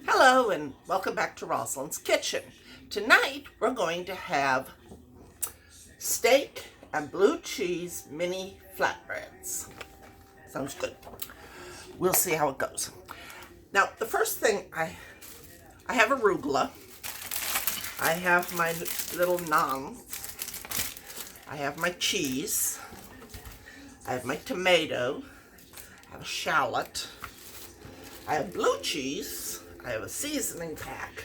Hello and welcome back to Rosalind's Kitchen. Tonight we're going to have steak and blue cheese mini flatbreads. Sounds good. We'll see how it goes. Now the first thing I have arugula. I have my little naan. I have my cheese. I have my tomato. I have a shallot. I have blue cheese. I have a seasoning pack.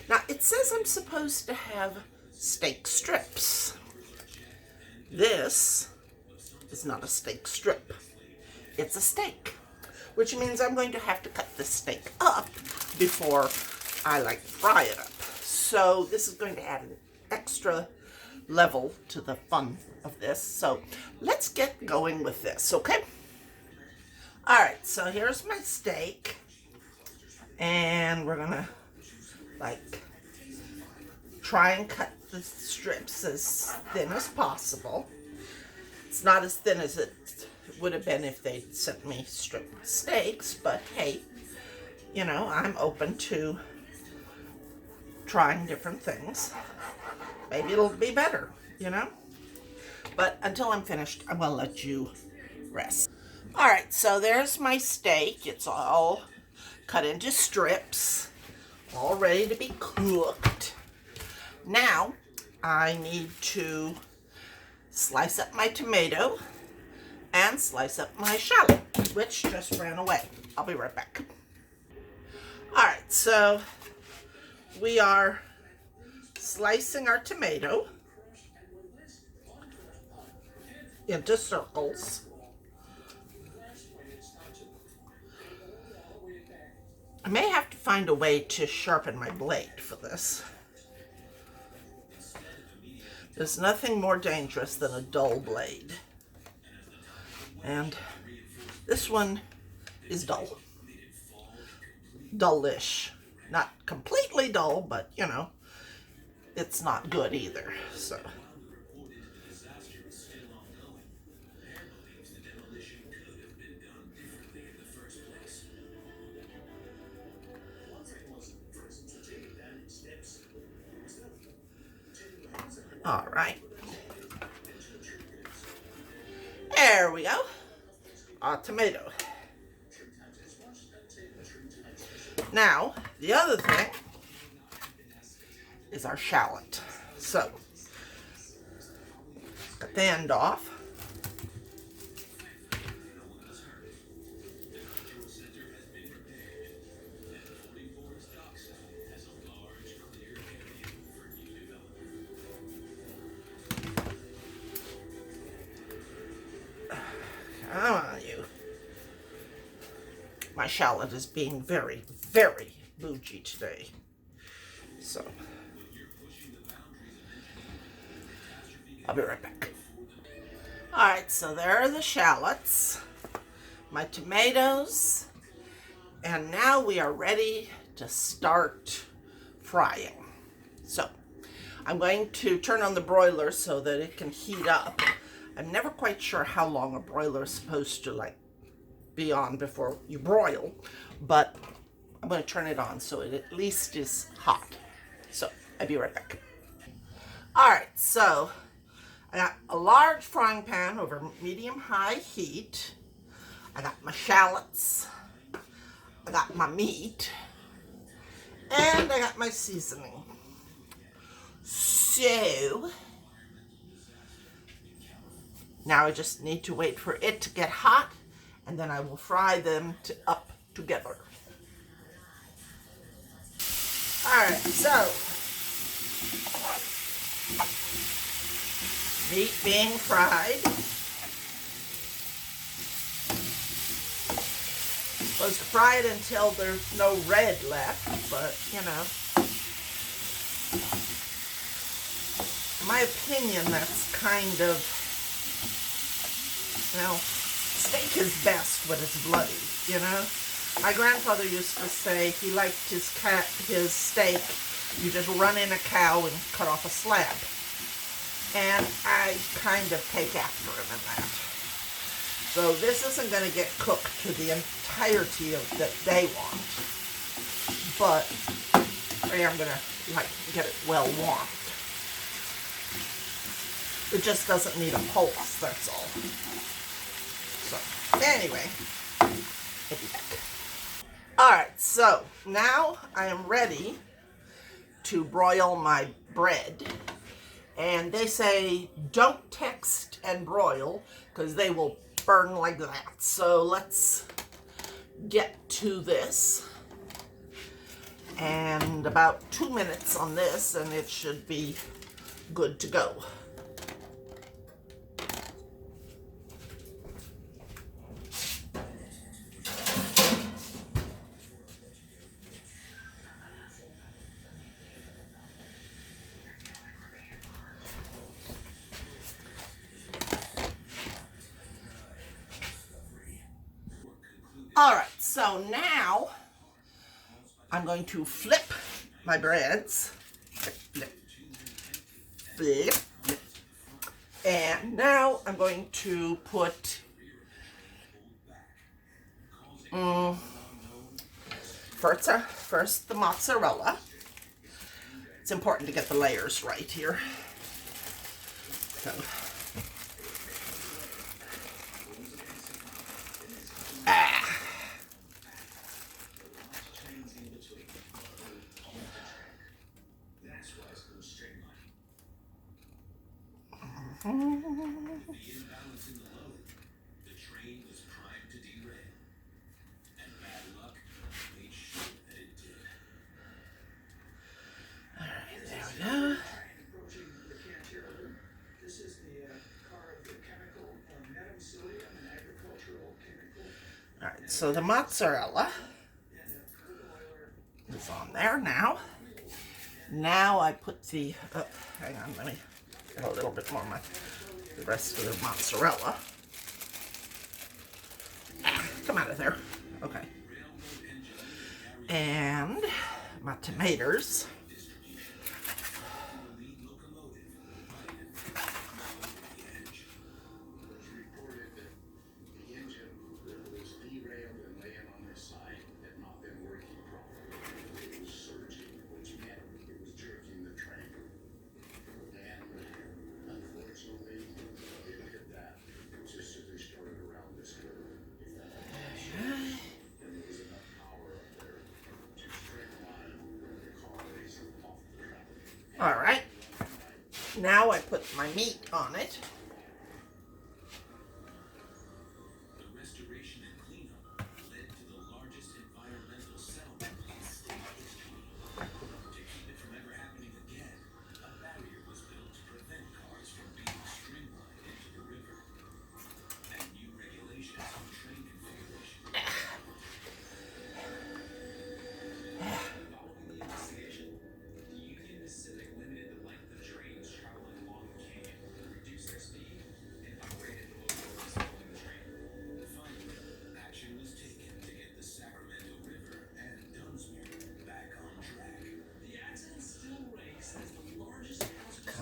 Now, it says I'm supposed to have steak strips. This is not a steak strip. It's a steak, which means I'm going to have to cut this steak up before I fry it up. So this is going to add an extra level to the fun of this. So let's get going with this, okay? All right, so here's my steak. And we're gonna try and cut the strips as thin as possible. It's not as thin as it would have been if they'd sent me strip steaks, but hey, you know, I'm open to trying different things. Maybe it'll be better, you know? But until I'm finished, I'm gonna let you rest. All right, so there's my steak. It's all cut into strips, all ready to be cooked. Now, I need to slice up my tomato and slice up my shallot, which just ran away. I'll be right back. All right, so we are slicing our tomato into circles. I may have to find a way to sharpen my blade for this. There's nothing more dangerous than a dull blade. And this one is dull. Dullish. Not completely dull, but you know, it's not good either. So. All right. There we go. Our tomato. Now, the other thing is our shallot. So, cut the end off. Come on, you. My shallot is being very, very bougie today. So, I'll be right back. All right, so there are the shallots, my tomatoes, and now we are ready to start frying. So, I'm going to turn on the broiler so that it can heat up. I'm never quite sure how long a broiler is supposed to be on before you broil, but I'm going to turn it on so it at least is hot. So I'll be right back. All right, so I got a large frying pan over medium-high heat. I got my shallots. I got my meat. And I got my seasoning. So now I just need to wait for it to get hot, and then I will fry them up together. All right, so meat being fried. Supposed to fry it until there's no red left, but you know, in my opinion, that's kind of, well, steak is best when it's bloody, you know? My grandfather used to say he liked his steak, you just run in a cow and cut off a slab. And I kind of take after him in that. So this isn't going to get cooked to the entirety of that they want. but I am gonna like get it well warmed. It just doesn't need a pulse, that's all. So anyway, I'll be back. All right, so now I am ready to broil my bread. And they say don't text and broil because they will burn like that. So let's get to this. And about 2 minutes on this and it should be good to go. All right, so now I'm going to flip my breads. Flip, flip, flip. And now I'm going to put first the mozzarella. It's important to get the layers right here. So, all right, so the mozzarella is on there now. Now I put the, oh, hang on, let me get a little bit more of the rest of the mozzarella. Come out of there. Okay. And my tomatoes. All right, now I put my meat on it.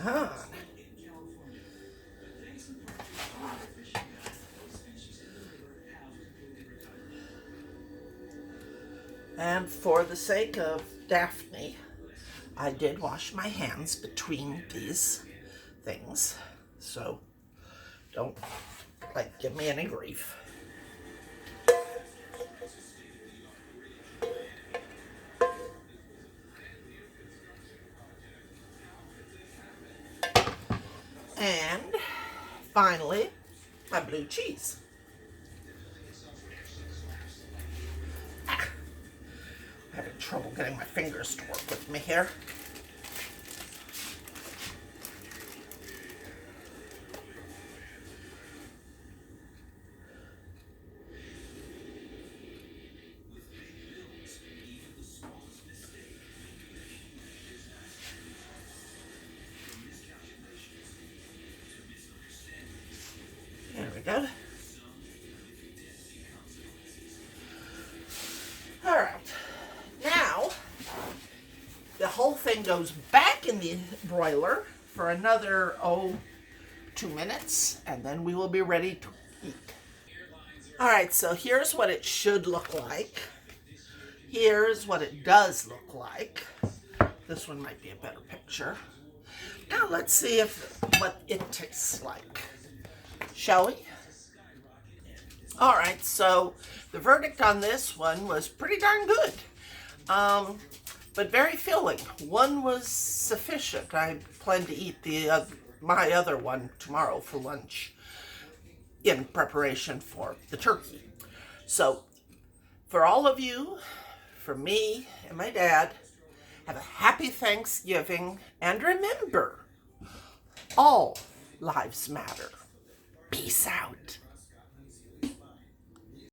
Come on. And for the sake of Daphne, I did wash my hands between these things. So don't, like, give me any grief. And finally, my blue cheese. Having trouble getting my fingers to work with me here. There we go. All right. Now, the whole thing goes back in the broiler for another, 2 minutes, and then we will be ready to eat. All right, so here's what it should look like. Here's what it does look like. This one might be a better picture. Now let's see what it tastes like. Shall we? All right, so the verdict on this one was pretty darn good, but very filling. One was sufficient. I plan to eat my other one tomorrow for lunch in preparation for the turkey. So for all of you, for me and my dad, have a happy Thanksgiving, and remember, all lives matter. Peace out.